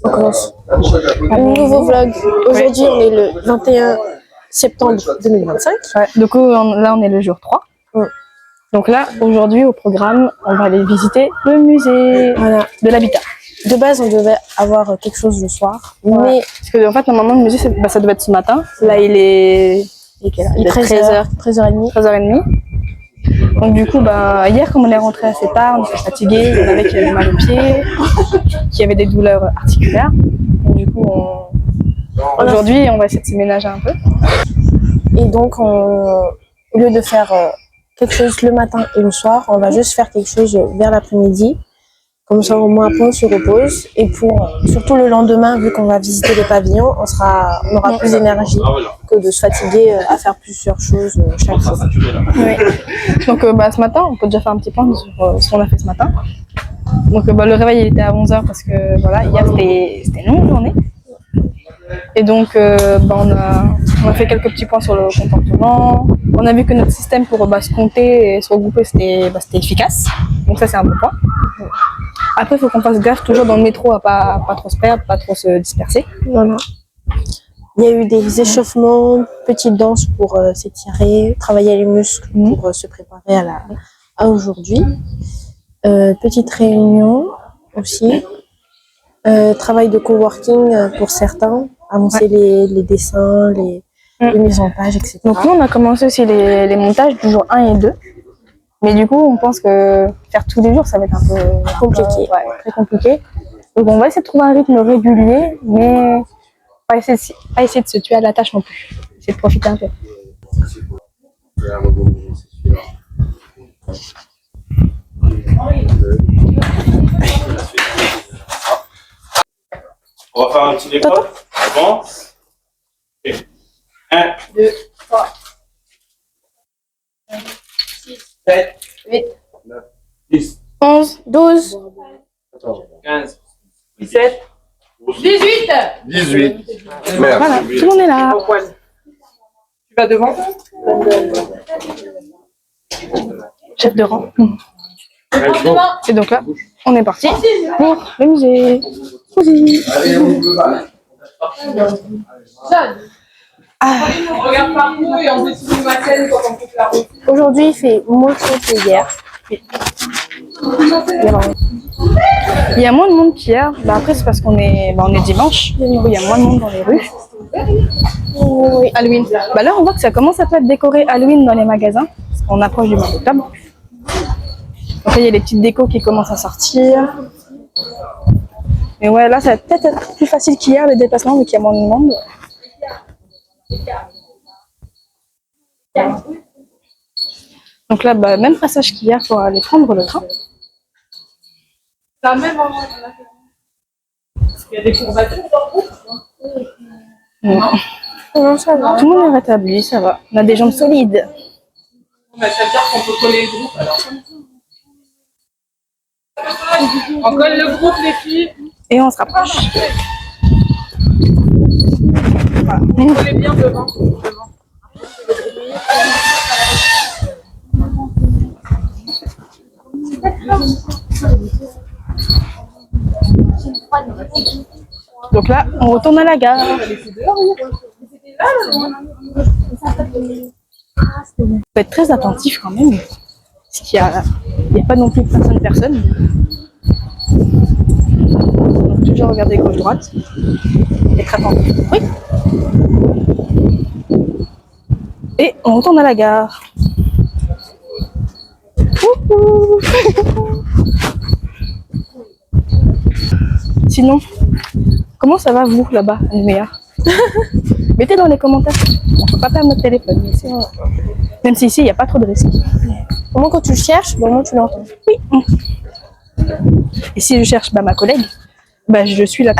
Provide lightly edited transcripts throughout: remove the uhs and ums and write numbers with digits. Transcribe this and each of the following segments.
On commence. Nouveau vlog. Aujourd'hui, on est le 21 septembre 2025. Ouais, du coup, là, on est le jour 3. Donc là, aujourd'hui, au programme, on va aller visiter le musée de l'habitat. De base, on devait avoir quelque chose le soir. Mais parce que, en fait, normalement, le musée, ça devait être ce matin. Là, il est 13h30. 13h30. Donc du coup, hier, comme on est rentré assez tard, on était fatigué, il y en avait qui avaient mal aux pieds, qui avaient des douleurs articulaires. Donc, du coup, aujourd'hui, on va essayer de se ménager un peu. Et donc, au lieu de faire quelque chose le matin et le soir, on va juste faire quelque chose vers l'après-midi. Comme ça, au moins, après, on se repose. Et surtout le lendemain, vu qu'on va visiter les pavillons, on aura plus d'énergie que de se fatiguer à faire plusieurs choses chaque jour. Oui. Donc, ce matin, on peut déjà faire un petit point sur ce qu'on a fait ce matin. Donc, le réveil, il était à 11h parce que, voilà, hier, c'était une longue journée. Et donc, on a fait quelques petits points sur le comportement. On a vu que notre système pour se compter et se regrouper, c'était efficace. Donc ça, c'est un bon point. Après, il faut qu'on fasse gaffe toujours dans le métro à pas trop se perdre, pas trop se disperser. Voilà. Il y a eu des échauffements, petites danses pour s'étirer, travailler les muscles pour se préparer à aujourd'hui. Petite réunion aussi. Travail de coworking pour certains, avancer les dessins, les mises en page, etc. Donc nous, on a commencé aussi les montages du jour 1 et 2. Mais du coup, on pense que faire tous les jours, ça va être un peu compliqué. Très compliqué. Donc on va essayer de trouver un rythme régulier, mais pas essayer de se tuer à la tâche non plus. Essayer de profiter un peu. On va faire un petit décompte. Bon. 1, 2, 3, 7, 8, 9, 10, 11, 12, 14, 15, 17, 18. 18. Voilà, tout le monde est là. Tu vas devant? Chef de rang. Et donc là, on est parti pour le musée. Regarde partout et on décide du matin quand on coupe la route. Aujourd'hui, il fait moins chaud que hier. Il y a moins de monde qu'hier. Après, c'est parce qu'on est dimanche. Du coup, il y a moins de monde dans les rues. Oui. Halloween. Là, on voit que ça commence à être décoré Halloween dans les magasins. Parce qu'on approche du mois d'octobre. Donc là, il y a des petites décos qui commencent à sortir. Mais ouais, là, ça va peut-être être plus facile qu'hier, les déplacements, vu qu'il y a moins de monde. Donc là, même passage qu'hier pour aller prendre le train. C'est un même endroit qu'on a fait. Il y a des courbatures dans le groupe. Non, ça va. Tout le monde est rétabli, ça va. On a des jambes solides. Ça veut dire qu'on peut coller le groupe alors. On colle le groupe, les filles. Et on se rapproche. Voilà. Collez bien devant. Donc là, on retourne à la gare. Il faut être très attentif quand même. Parce qu'il n'y a pas non plus personne. Donc toujours regarder gauche-droite. Être attentif. Oui. Et on retourne à la gare. Sinon, comment ça va vous là-bas à Nouméa? Mettez dans les commentaires. On ne peut pas perdre notre téléphone. Même si ici, il n'y a pas trop de risques. Au moins, quand tu le cherches, au moins tu l'entends. Oui. Et si je cherche ma collègue, je suis là.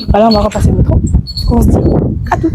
Voilà, on va repasser le métro. On se dit à toutes.